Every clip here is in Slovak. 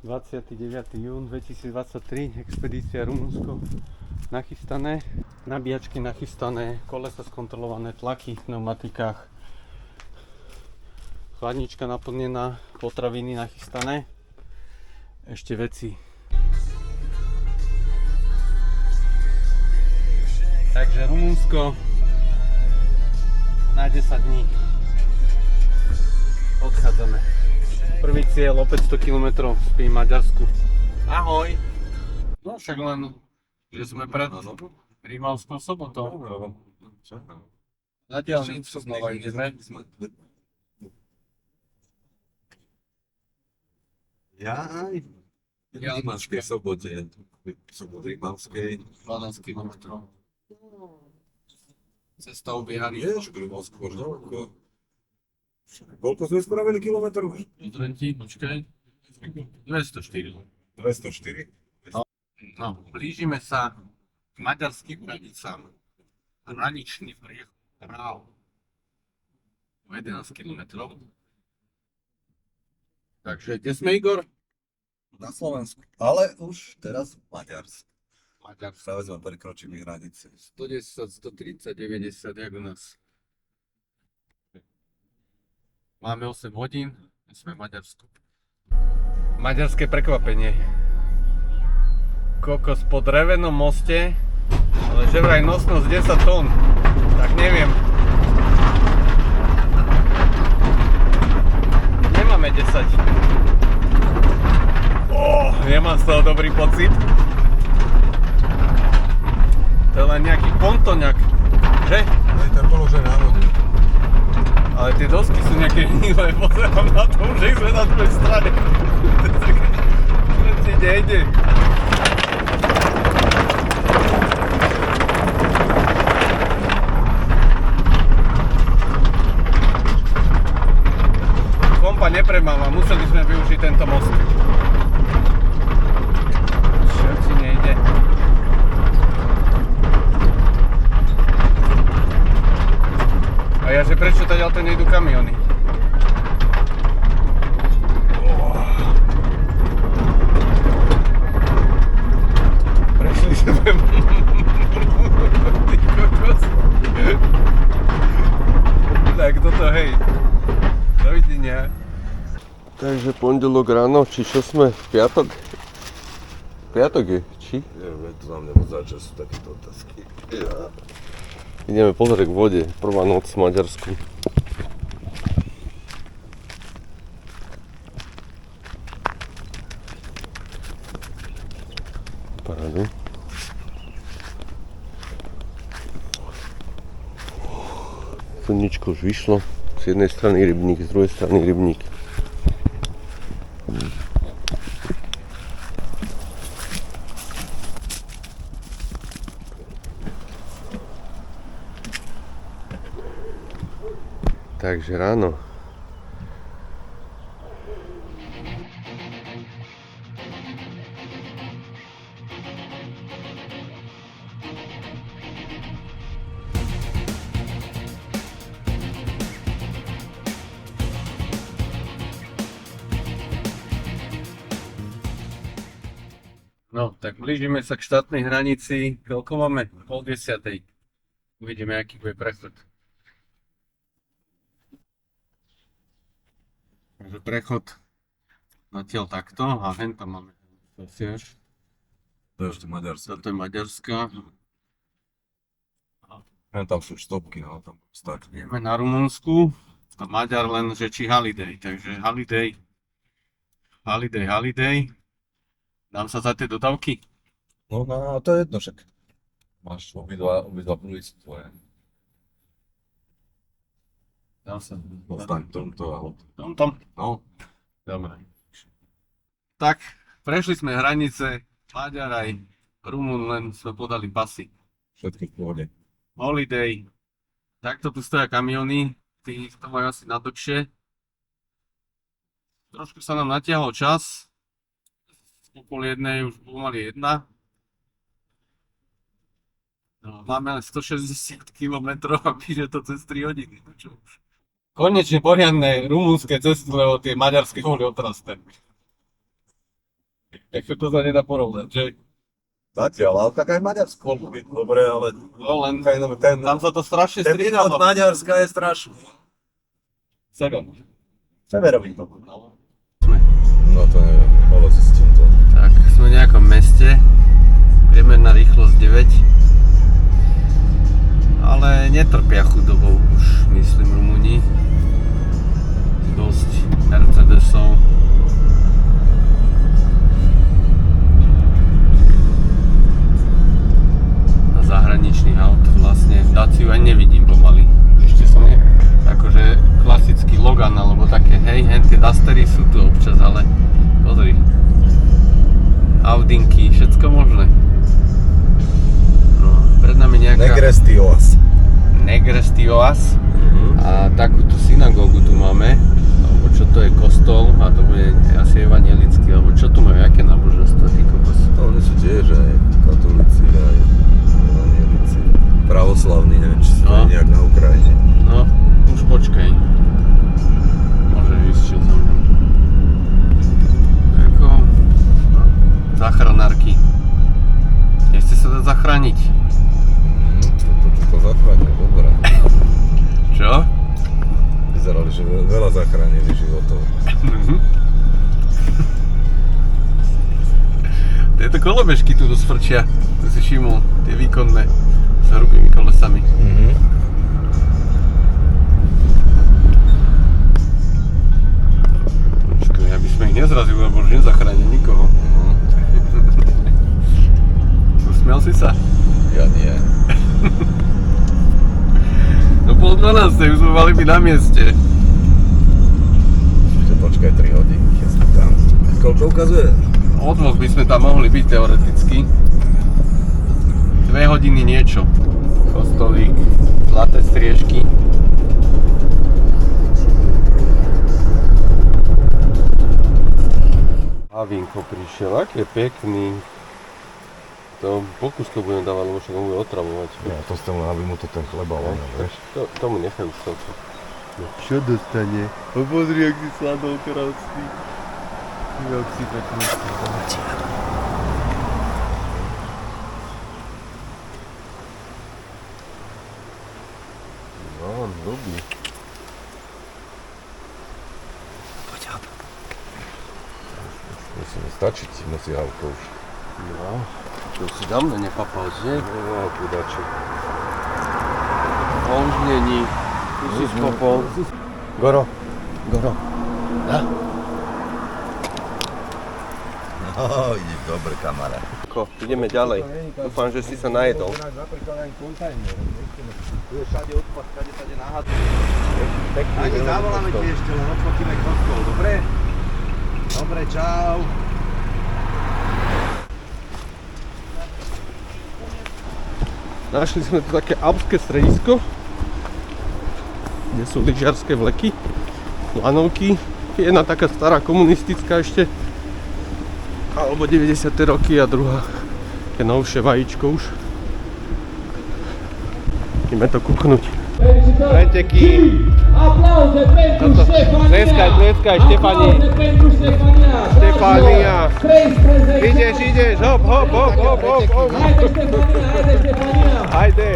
29. jún 2023, expedícia Rumunsko nachystané, nabíjačky nachystané, kolesa skontrolované, tlaky v pneumatikách, chladnička naplnená, potraviny nachystané, ešte veci. Takže Rumunsko na 10 dní. Odchádzame. Prvý cieľ opäť 100 km v Maďarsku. Ahoj! No však len, že sme pred Rímavskou sobotou. Zatiaľ nič znova ideme. Jaj, v Rímavskej sobote, Rímavskej. 12 km. Cesta obiehali. Vieš, Rímavskú možno. Koľko sme spravili kilometrov? Pozrenti, počkaj. 204. 204. No, blížime sa k maďarským hranicám. Hraničný priechod Ráv. 11 km. Takže kde sme, Igor? Na Slovensku. Ale už teraz v Maďarsku. Maďarsko. Práve sme prekročili hranice. 110, 130, 90, jak u nás. Máme 8 hodín, sme v Maďarsku. Maďarské prekvapenie. Kokos po drevenom moste, ale že vraj nosnosť 10 tón, tak neviem. Nemáme 10. Nemám z toho dobrý pocit. To je len nejaký pontoňak, že? Ale to je položené na vode. Ale tie dosky sú nejaké hnilé, pozerám na to, že sme na tvojej strane. Čo ti nejde? Kompa nepremáva, museli sme využiť tento most. Čo ti nejde? A ja, že prečo tady to nejdu kamiony? Prešli sme. Ty kokos. Tak toto, hej. Dovidenia. Takže pondelok ráno, či čo sme? V piatok? Piatok je, či? Neviem, to nám nemôže začať, sú takéto otázky. Ja. Ideme pozrieť k vode, prvá noc v Maďarsku. Parádu. Slničko už vyšlo, z jednej strany rybník, z druhej strany rybník. Takže ráno. No, tak blížime sa k štátnej hranici. Koľko máme? 9:30. Uvidíme, aký bude prechod. Takže prechod zatiaľ takto a hen tam máme tiež. To je ešte Maďarsko. Toto je Maďarská. Tam sú štopky, no tam stať. Ideme na Rumunsku. A Maďar len, že či holiday. Takže holiday. Dám sa za tie dodávky? No, to je jedno však. Máš obidva prulice tvoje. Dám sa. Ostaň tomto a Tom. no. Dobre. Tak, prešli sme hranice, Maďar aj Rumun, len sme podali pasy. Všetko v pohode. Holiday. Takto tu stoja kamiony, tí to majú asi na dlhšie. Trošku sa nám natiahol čas. O 12:30 už pomaly 1. No, máme len 160 km a píše to cez 3 hodiny. Konečne poriadne rumunské cesty, lebo tie maďarské boli otrastené. Jak to sa nedá porovnať, že? Zatiaľ, ale tak aj Maďarsko môže byť dobre, ale No len ten tam sa to strašne ten vín od striedalo. Maďarska je strašný. Severový to. No to neviem, ale zistím to. Tak, sme v nejakom meste. Priemerná rýchlosť 9. Ale netrpia chudobou už, myslím, Rumúni. Dosť Mercedesov. A zahraničných aut vlastne. Daciu aj nevidím pomaly. Ešte som akože klasický Logan alebo také, hej, tie Dustery sú tu občas, ale pozri. Audinky, všetko možné. No, pred nami nejaká Negresti Oas. A takúto synagógu tu máme, alebo čo to je, kostol, a to bude asi evangelický, alebo čo tu majú, aké náboženstvo, ty kokos? No, oni sú tiež aj katolíci, aj evangelici, pravoslavní, neviem, či sú to No. nejak na Ukrajine. No, už počkaj. Môžeš ísť čo za mňa. Ako, no, záchranárky. Nechce sa dať zachrániť. To zachránil, dobré. Čo? Vyzerali, že veľa zachránili životov. Tieto kolobežky tu dosvrčia, to si všimol, tie výkonné, s hrubými kolesami. Počkaj, aby sme ich nezrazili, lebo už nezachránil nikoho. Usmial si sa? Ja nie. No 11:30, už sme mali byť na mieste. Ešte počkaj 3 hodiny, keď sme tam. Koľko ukazuje? O 2 by sme tam mohli byť teoreticky. 2 hodiny niečo. Kostolík, zlaté striežky. Havínko prišiel, aký je pekný. To pokus to budem dávať, lebo však ho bude otravovať. Ja to chcem, aby mu to ten chleba voňal, vieš? Tomu nechaj už toľko. No čo dostane? O pozri, jak si sladol krásny. Jak si pekný. No, on ľubí. Poď, Musíme stačiť, musí auto už. no, to si dávno nepapal, že? No, chudačo. A už není. Tu si spopol. Goro. Ja? No, ideš dobre, kamarát. Ideme ďalej. Dúfam, že si sa najedol. Ani zavoláme ti ešte, len odfotíme kostol, dobre? Dobre, čau. Našli sme tu také alpské stredisko, kde sú lyžiarske vleky, lanovky. Jedna taká stará komunistická ešte, alebo 90. roky, a druhá také novšie vajíčko už. Ideme to kúknuť. Preteky. Aplauze pentru Ștefania! Tleskaj, Štefani. Aplauze pentru Ștefania! Štefania. 13! Ideš, hop. Haide Ștefania, haide Ștefania! Hajde.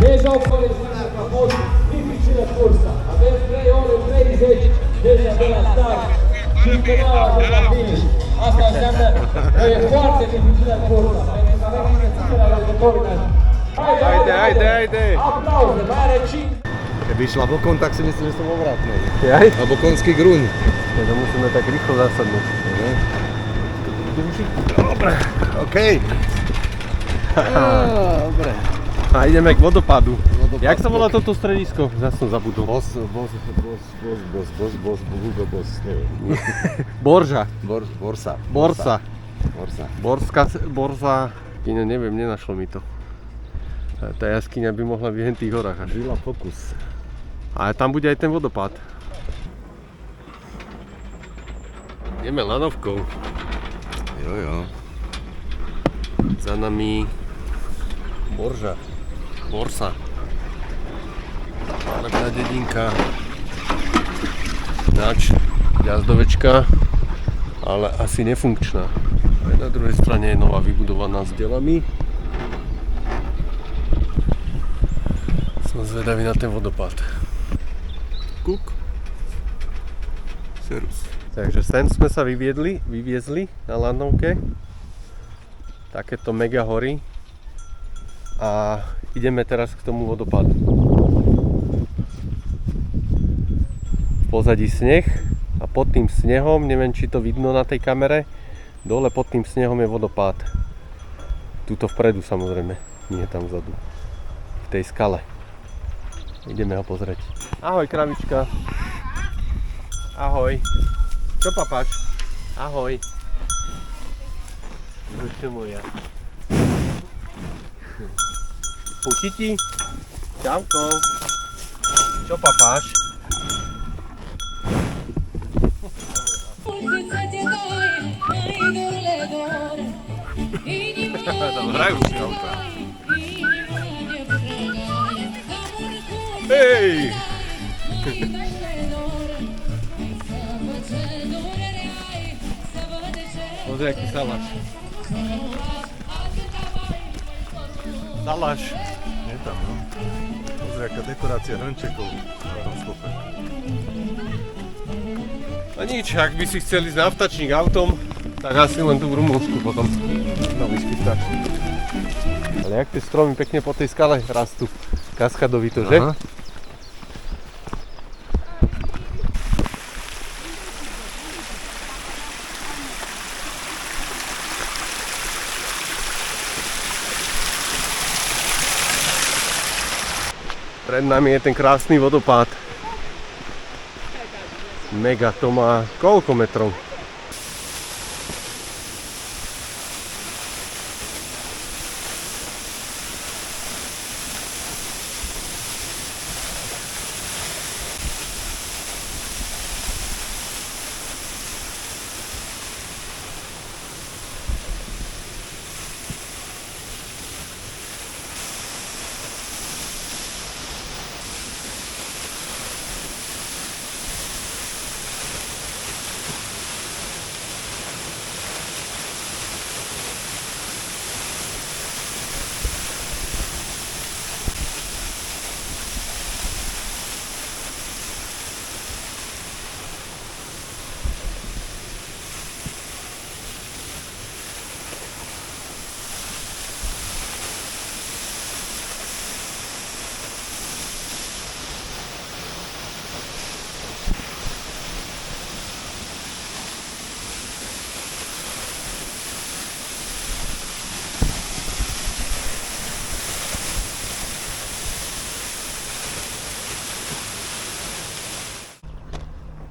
Deja au colecționat că a fost dificilă cursa. Avem 3 ore 30 deja de la start și încă nu au ajuns la finish. Asta înseamnă că e foarte dificilă cursa, pentru că avem investițiile alergătorii noștri. Haide. Aplauze, mai are 5. Keby išla bokom, tak si myslím, že som obratný. Jaj. Alebo konský gruň. To musíme tak rýchlo zasadnúť. Dobre. OK. Dobre. A ideme k vodopádu. Jak sa volá toto stredisko? Zas som zabudol. Borža. Borsa. Neviem, nenašlo mi to. Tá jaskyňa by mohla byť v tých horách až. Vila Focus. A tam bude aj ten vodopád. Ideme lanovkou. Jo. Za nami Borsa. Malebná dedinka. Ináč jazdovečka, ale asi nefunkčná. Aj na druhej strane je nová vybudovaná s delami. Som zvedavý na ten vodopád. Kuk. Serus. Takže sem sme sa vyviezli na lanovke. Takéto mega hory. A ideme teraz k tomu vodopádu. V pozadí sneh a pod tým snehom, neviem či to vidno na tej kamere, dole pod tým snehom je vodopád. Tuto vpredu samozrejme, nie tam vzadu. V tej skale. Ideme ho pozrieť. Ahoj kravička. Ahoj. Čo papáš? Ahoj. Duše moja. Chutí ti? Čauko. Čo papáš? Tam hrajú si auta. Hej! Pozri, aký saláš. Saláš. Je tam, no. Pozri, aká dekorácia hrnčekov na tom skope. A nič, ak by si chceli ísť na vtačník autom, tak asi len tu v Rumunsku potom. No vyskytáš. Ale jak tie stromy pekne po tej skale rastú. Kaskadovito, že? Aha. Pred nami je ten krásny vodopád. Mega, to má koľko metrov?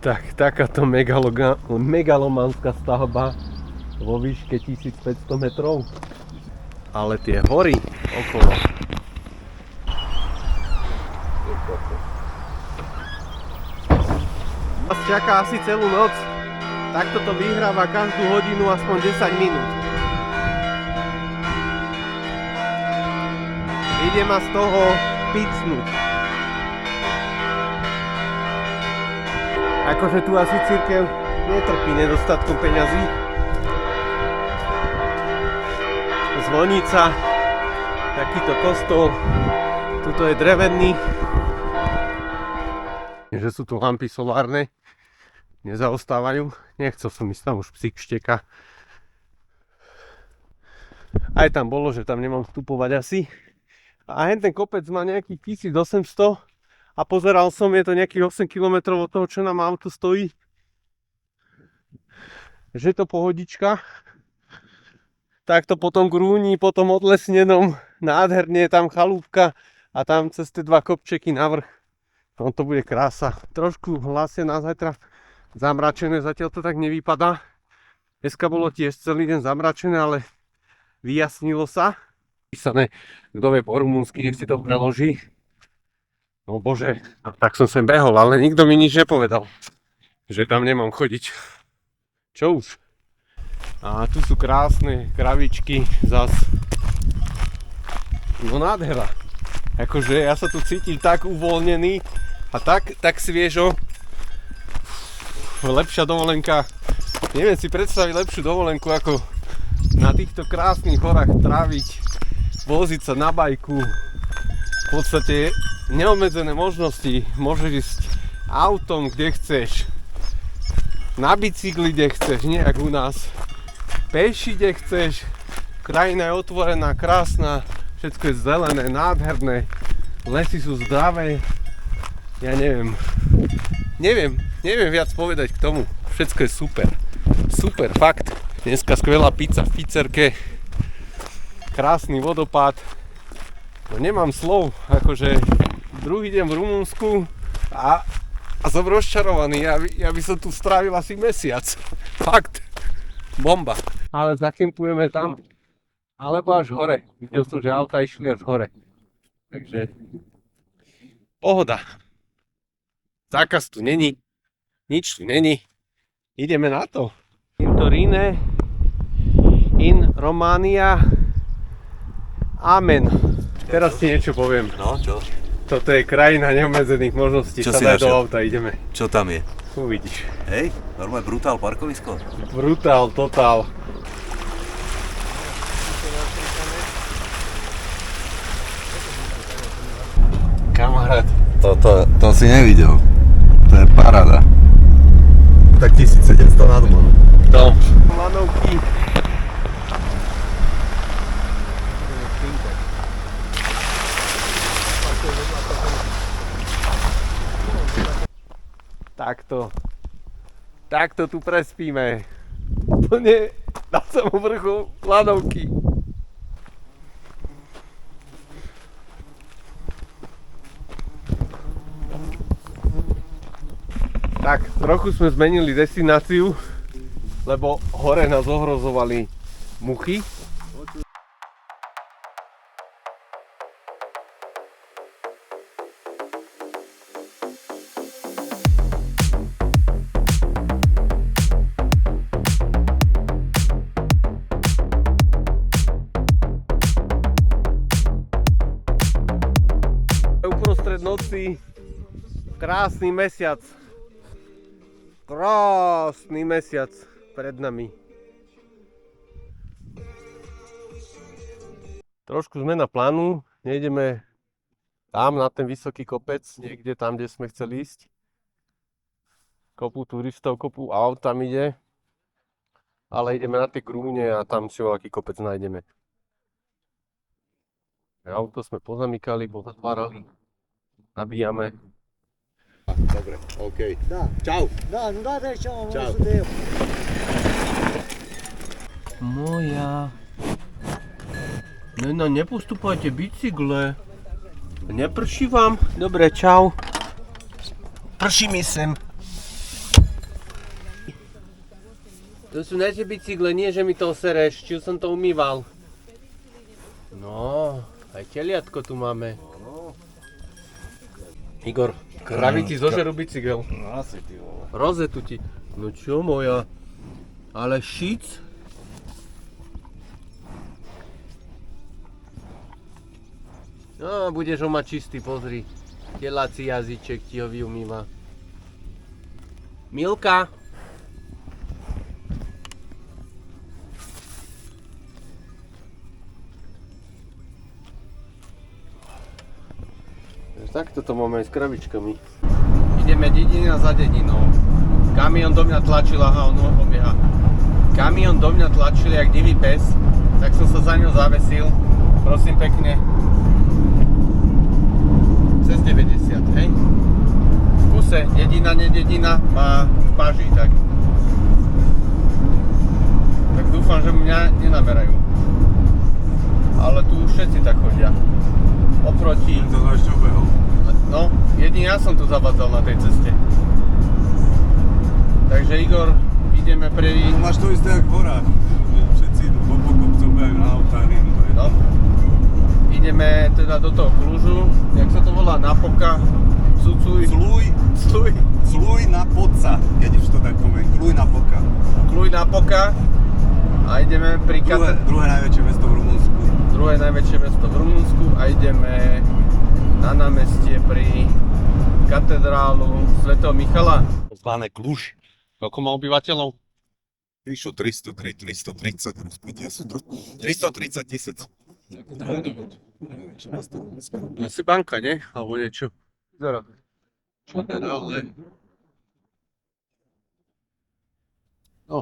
Tak, takáto megalománska stavba vo výške 1500 metrov. Ale tie hory okolo. Nás čaká asi celú noc. Takto to vyhráva každú hodinu aspoň 10 minút. Ide ma z toho picnúť. Akože tu asi cirkev netrpí nedostatkom peňazí. Zvonica, takýto kostol, tuto je drevený. Že sú tu lampy solárne, nezaostávajú. Nechcel som ísť, tam už psík šteka. Aj tam bolo, že tam nemám vstupovať asi. A hen ten kopec má nejakých 1800. A pozeral som, je to nejakých 8 km od toho, čo nám auto stojí. Že to pohodička. Tak to potom grúni, potom odlesnenom. Nádherne je tam chalúbka a tam cez tie dva kopčeky navrch. No to bude krása. Trošku hlásia na zajtra zamračené, zatiaľ to tak nevypadá. Dneska bolo tiež celý deň zamračené, ale vyjasnilo sa. Písané, kto vie po rumunsky, nech si to preloží. No bože, tak som sem behol, ale nikto mi nič nepovedal, že tam nemám chodiť. Čo už? A tu sú krásne kravičky zas. No nádhera. Akože ja sa tu cítim tak uvoľnený a tak sviežo. Lepšia dovolenka. Neviem si predstaviť lepšiu dovolenku ako na týchto krásnych horách tráviť, voziť sa na bajku. V podstate neobmedzené možnosti, môžeš ísť autom, kde chceš, na bicykli, kde chceš, nie jak u nás, peši, kde chceš, krajina je otvorená, krásna, všetko je zelené, nádherné, lesy sú zdravé, ja neviem viac povedať k tomu, všetko je super, fakt. Dneska skvelá pizza v pizzerke, krásny vodopád, no nemám slov, akože druhý deň v Rumunsku a som rozčarovaný, ja by som tu strávil asi mesiac, fakt, bomba. Ale zakempujeme tam, alebo až hore, videl som, že auta išli až hore, takže pohoda. Zákaz tu není, nič tu není, ideme na to. Torine, in Romania, amen. Teraz ti niečo poviem. No, čo? Toto je krajina neobmedzených možností, Čo si sadaj do našiel? auta, ideme. Čo tam je? Uvidíš. Hej, normálne brutál parkovisko. Brutál, totál. Kamarát. To si nevidel. To je paráda. Tak 1700 na dom. Dom. Lanovky. Takto tu prespíme. Úplne na samom vrchu lanovky. Tak, trochu sme zmenili destináciu, lebo hore nás ohrozovali muchy. Uprostred noci, krásny mesiac pred nami. Trošku zmena plánu, nejdeme tam na ten vysoký kopec, niekde tam, kde sme chceli ísť. Kopu turistov, kopu aut tam ide, ale ideme na tie grúne a tam si veľký kopec nájdeme. Auto sme pozamykali, pozatvárali, nabíjame. Dobre, OK. Da. Čau. Da, nu da de ciao, Ciao. nu de eu. Moja. No, nepostupajte bicykle. Neprší vám? Dobre, čau. Prší mi sem. To sú naše bicykle, nie že mi to sereš, či som to umýval. No, aj teliatko tu máme. Igor, kraví ti zožerú bicykel. Asi ty vole. Rozetu ti. No čo moja? Ale šic? No, budeš ho mať čistý, pozri. Telací jazyček ti ho vyumýva. Milka. Takto to máme aj s krabičkami. Ideme dedina za dedinou. Kamión do mňa tlačil, aha, on obieha. Kamión do mňa tlačil jak divý pes, tak som sa za ňou zavesil. Prosím pekne. Cez 90, hej? V kuse, dedina, nededina, má v paži, tak. Tak dúfam, že mňa nenaberajú. Ale tu už všetci tak chodia. Oproti... To náš čo behol. No, jedine ja som tu zavadzal na tej ceste. Takže Igor, ideme pri... No máš to isté jak v horách. Všetci idú po kopcoch, behajú na autári. No. Ideme teda do toho Klužu, jak sa to volá, Napoka, Cucuj, Sluj na Poca, keď už to tak poviem. Kluj Napoka a ideme pri Druhé najväčšie mesto v Rumunsku. druhé najväčšie mesto v Rumunsku a ideme na námestie pri katedrálu svätého Michala. Zvané Kluž. Koľko má obyvateľov? Píšu 303, 330, 330 tisíc. Asi banka, nie? Alebo niečo. Vyzerá. Ale... No.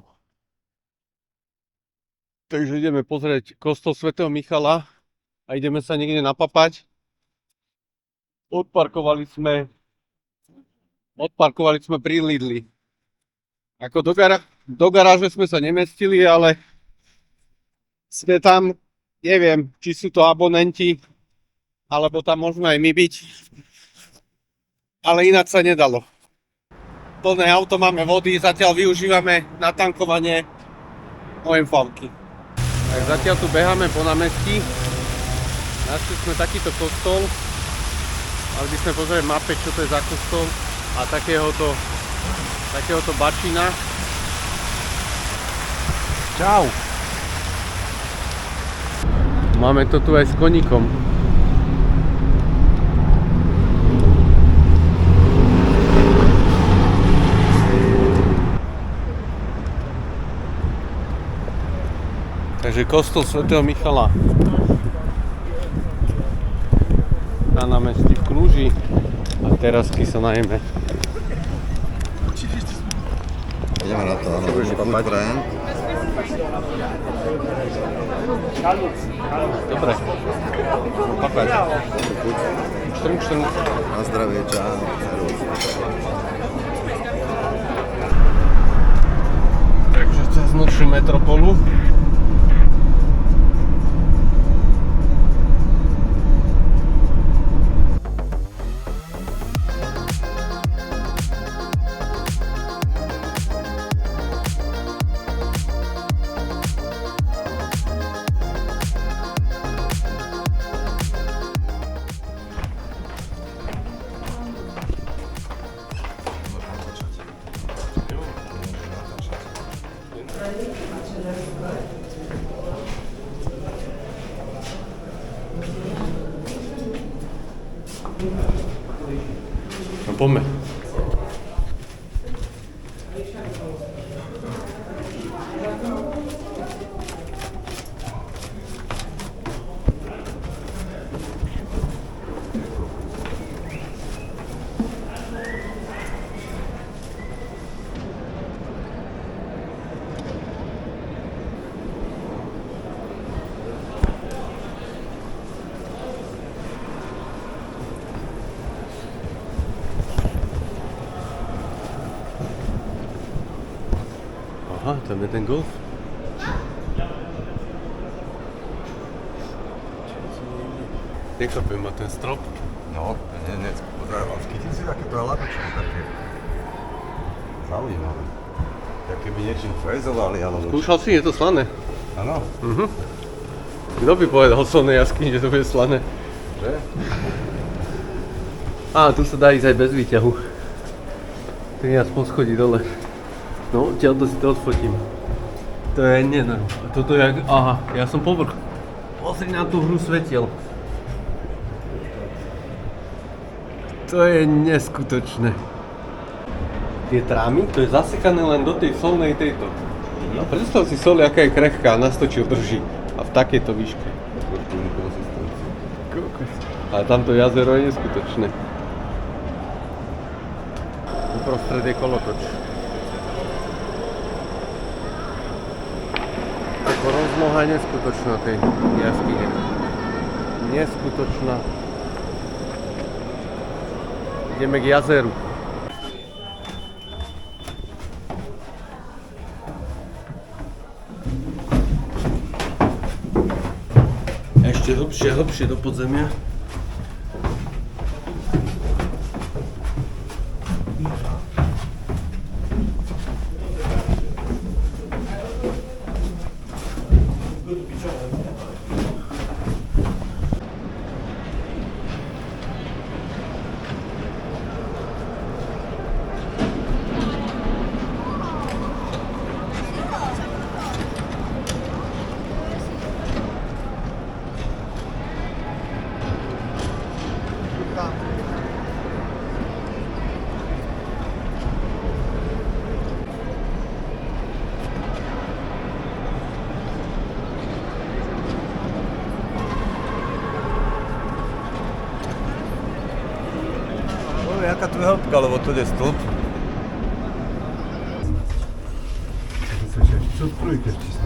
Takže ideme pozrieť kostol svätého Michala a ideme sa niekde napapať. Odparkovali sme pri Lidli. Ako do garáže sme sa nemestili, ale sme tam, neviem, či sú to abonenti, alebo tam môžeme aj my byť. Ale ináč sa nedalo. Plné auto, máme vody, zatiaľ využívame na tankovanie OMV-ky. Tak zatiaľ tu beháme po námestí. Našli sme takýto kostol. Mali by sme pozrieť mape, čo to je za kostol. A takéhoto bačina. Čau. Máme to tu aj s koníkom. Takže kostol svätého Michala na námestí v Kluži a terasky sa najeme. Ideme na to, áno. Buď prajem. Dobre. Papať. Štrnk. Na zdravie, čau. Takže cez nočnú metropolu. No poďme. Aha, tam je ten golf. Nekopie ma ten strop. No, nie, chytil si takéto lapičky, také zaujímavé. Tak keby niečím frezovali, alebo... Skúšal si, je to slané. Áno. Kto by povedal v solnej jaskyni, že to bude slané? Že? Á, tu sa dá ísť aj bez výťahu. Tak je aspoň schodí dole. No, to si to odfotím. To je nenormálne. Toto je, aha, ja som povrch. Pozri na tú hru svetiel. To je neskutočné. Tie trámy, to je zasekané len do tej solnej tejto. No, predstav si sol, aká je krehká, na stočil drží. A v takejto výške. Ale tamto jazero je neskutočné. Uprostred je kolotoč. Rozloha je neskutočná tej jaskyne. Neskutočná. Ideme k jazeru. Ešte hlbšie do podzemia. hĺbka, lebo tu je stĺp. Čo trojke vtisne?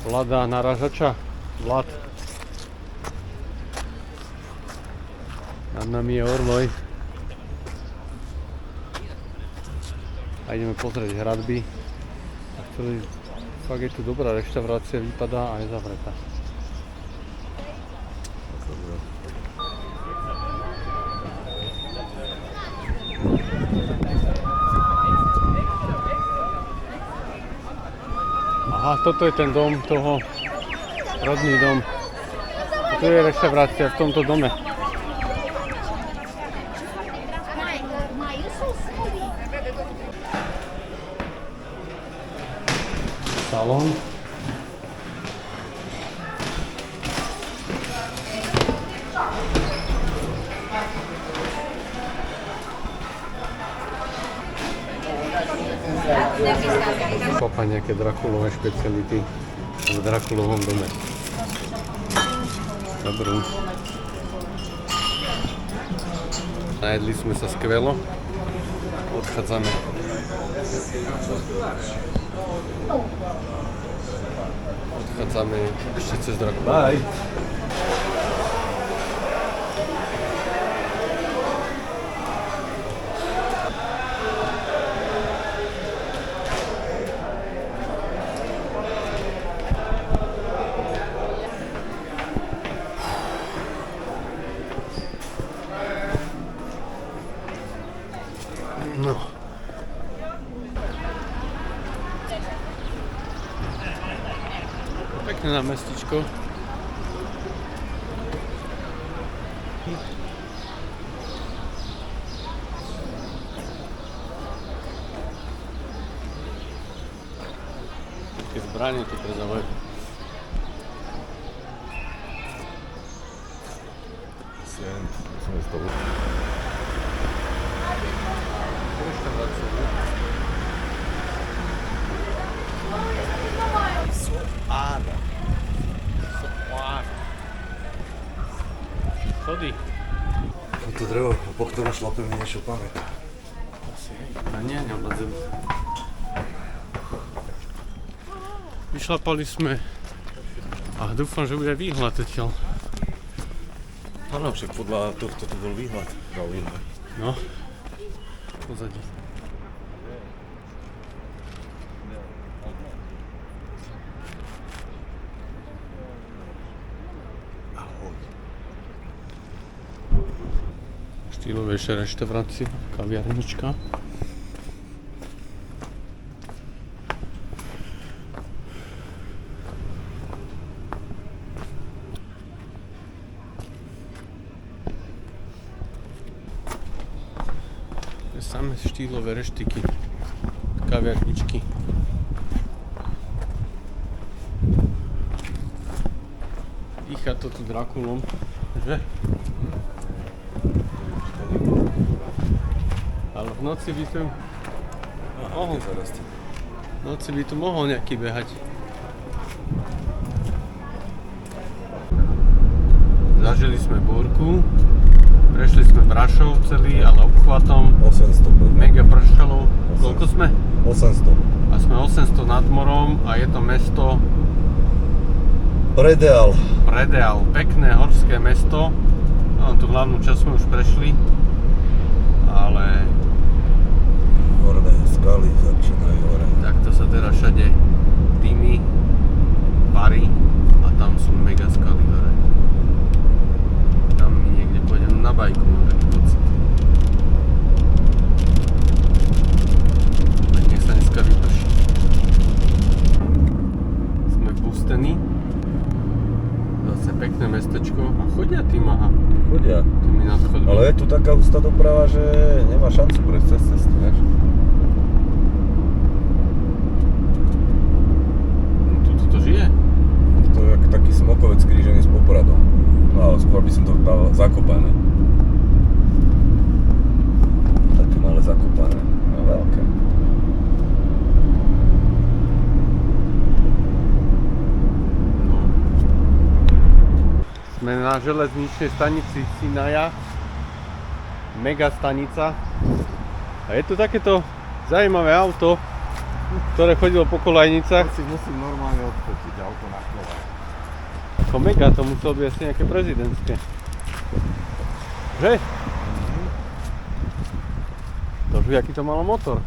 Vlada naražača, Vlad. Nad nami je Orloj. A ideme pozrieť hradby. Fakt je tu dobrá reštaurácia, vypadá a je zavretá. Aha, toto je ten dom toho, rodný dom. Tu je reštaurácia v tomto dome. Salón. Kopa nejaké Drakulové špeciality v Drakulovom dome. Dobrú. Najedli sme sa skvelo. Odchádzame. Odchádzame ešte cez Drakulu. Bye. No. Pekné námestičko. Také zbranie tu predávajú. Musíme z toho. Schody. To drevo, po ktorom šlapeme, niečo pamätá. A nie, neobladzem. Vyšlapali sme a dúfam, že bude výhľad odtiaľ. Áno, však podľa tohto to bol výhľad. Zaujímavé. No, pozadí. Štýlovejšia reštaurácia, kaviarnička. Samé štýlové reštiky, kaviarničky. Dýcha to tu Drakulom, že? Ale v noci by tu Mohol. Zarastie. V noci by tu mohol nejaký behať. Zažili sme búrku, prešli sme Brašov celý, ale obchvatom, 800. mega pršalo. Koľko sme? 800. A sme 800 nad morom a je to mesto Predeal. Predeal, pekné horské mesto. No, tú hlavnú časť sme už prešli, ale Horné skaly začínajú hore. takto sa teraz všade dými, pary a tam sú mega skaly hore. Tam my niekde pôjdem na bajku, mám taký pocit. Tak nech sa dneska vyprší. Sme v Bustení. Zase pekné mestečko a chodia tým, aha, Chodia. tými na chodby. Ale je tu taká hustá doprava, že nemá šancu prejsť cez cestu, vieš? Tuto to žije. To je jak taký smokovec krížený s Popradom. No ale skôr by som to dal Zakopané. Také malé Zakopané. No veľké. No. Sme na železničnej stanici Sinaja. Mega stanica. A je tu takéto zaujímavé auto, ktoré chodilo po kolajnicách. Si musím normálne odfotiť auto na kolaj. Ako mega, to muselo byť asi nejaké prezidentské. Že? To už aký to malo motor.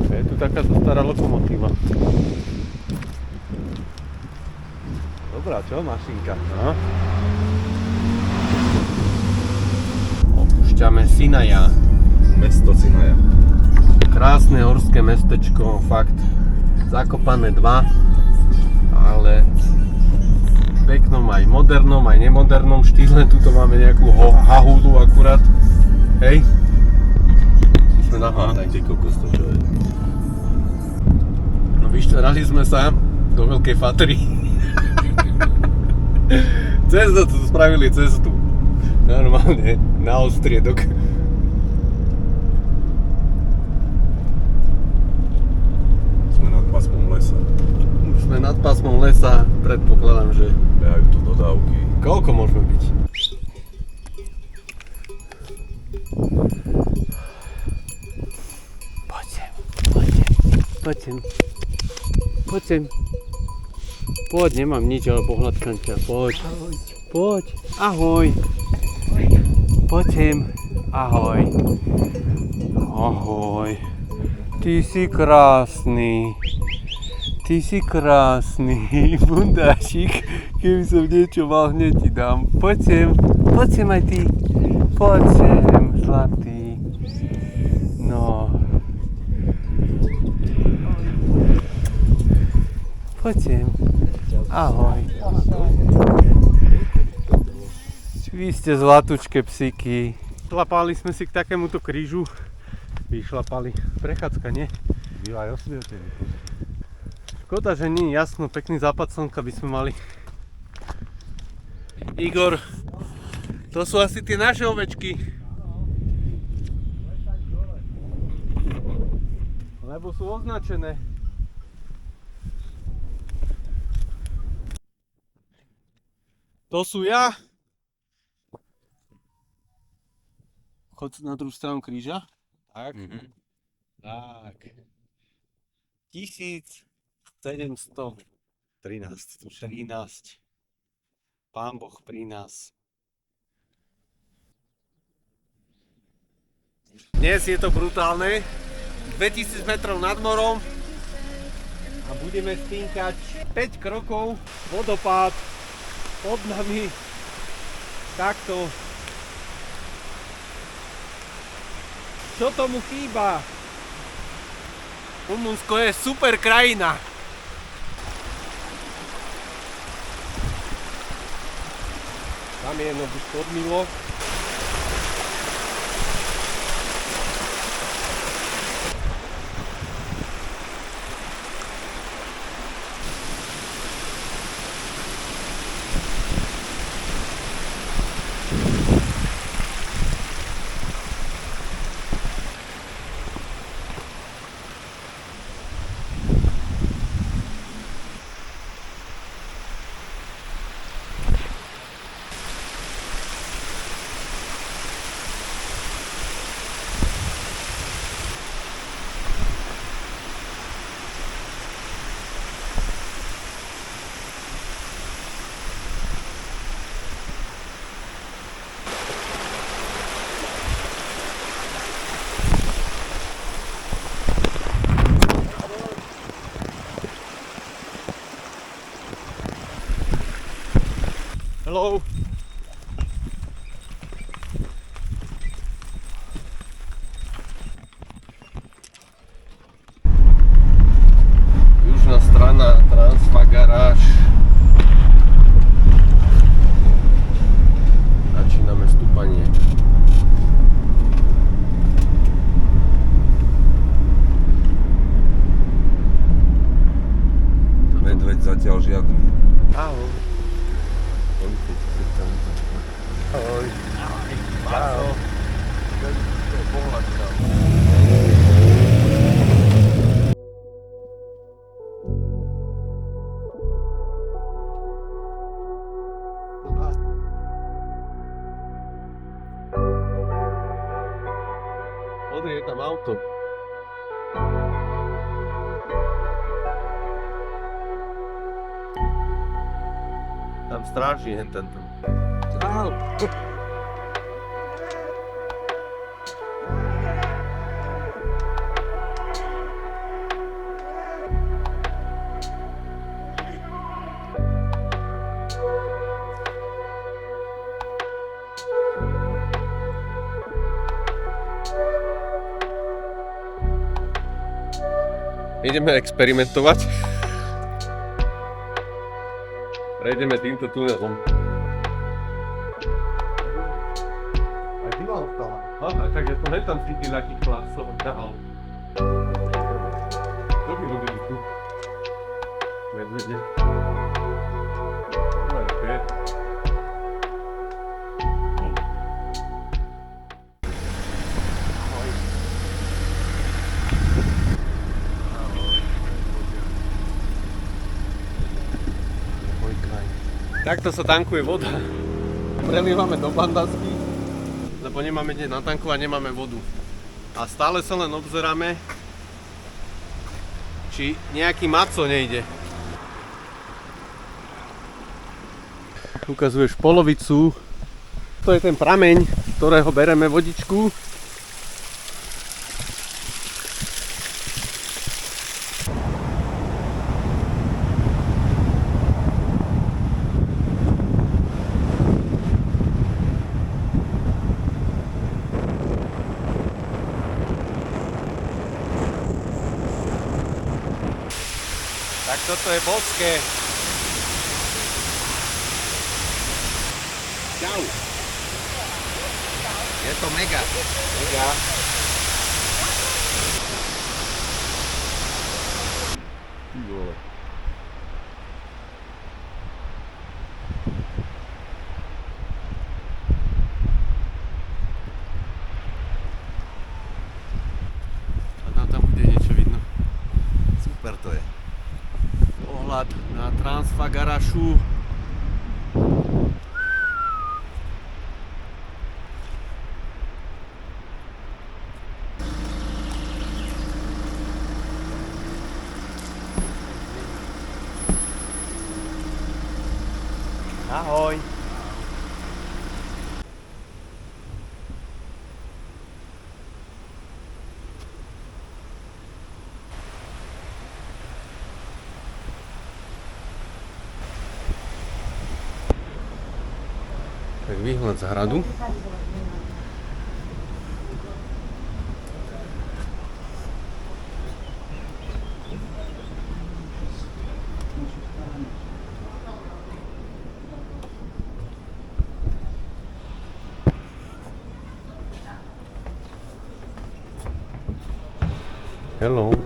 Je tu takáto stará lokomotíva. Dobrá, čo? Mašinka. No. Opúšťame Sinaja. Mesto Sinaja. Krásne horské mestečko, fakt. Zakopané 2, ale v peknom aj modernom, aj nemodernom štýle. Tuto máme nejakú hahulu akurát. Hej. Sme na hádaj. Ty kokos to čo je. No vyšťarali sme sa do Veľkej Fatry. Cestu tu spravili cestu. Normálne, na ostriedok. Sme nad pásmom lesa. Sme nad pásmom lesa, predpokladám, že Behajú tu dodávky. koľko môžeme byť? Poď sem. Poď, nemám nič, ale pohľadkám ťa, poď, ahoj. Poď sem, ahoj. Ahoj. Ty si krásny. Bundášik, keby som niečo mal, hneď ti dám. Poď sem aj ty. Poď sem, zlatý. No. Poď sem. Ahoj. Vy ste zlatučké psíky. Šlapali sme si k takémuto krížu. Vyšlapali. Prechádzka, nie? Býva aj osvietený. Škoda, že nie je jasno, pekný západ slnka by sme mali. Igor, to sú asi tie naše ovečky. Lebo sú označené. To sú ja. Chod na druhú stranu kríža. Tak. Tak. 1713. Pán Boh pri nás. Dnes je to brutálne. 2000 metrov nad morom a budeme spínkať 5 krokov, vodopád pod nami, takto. Čo tomu chýba? Rumunsko je super krajina. Tam je jedno už podmilo. Hello. Južná strana Transfagaráž. Začíname stúpanie. Medveď zatiaľ žiadny. Ahoj. Ahoj. Ahoj. Pozri, je tam auto. Tam stráži hen tento. Ideme experimentovať. Prejdeme týmto tunelom. Aj ty mal vstala. A tak ja som tam cítil takých klasov. Kto by robili tu? Medvede. Takto sa tankuje voda. Prelievame do bandasky, lebo nemáme kde natankovať, nemáme vodu. A stále sa len obzeráme, či nejaký maco nejde. Ukazuješ polovicu. To je ten prameň, z ktorého bereme vodičku. Tak toto je boské. Čau. Je to mega. Mega. A tam bude niečo vidno. Super to je. Pohľad na Transfagarášu. Ahoj. Tak výhľad z hradu. Hello.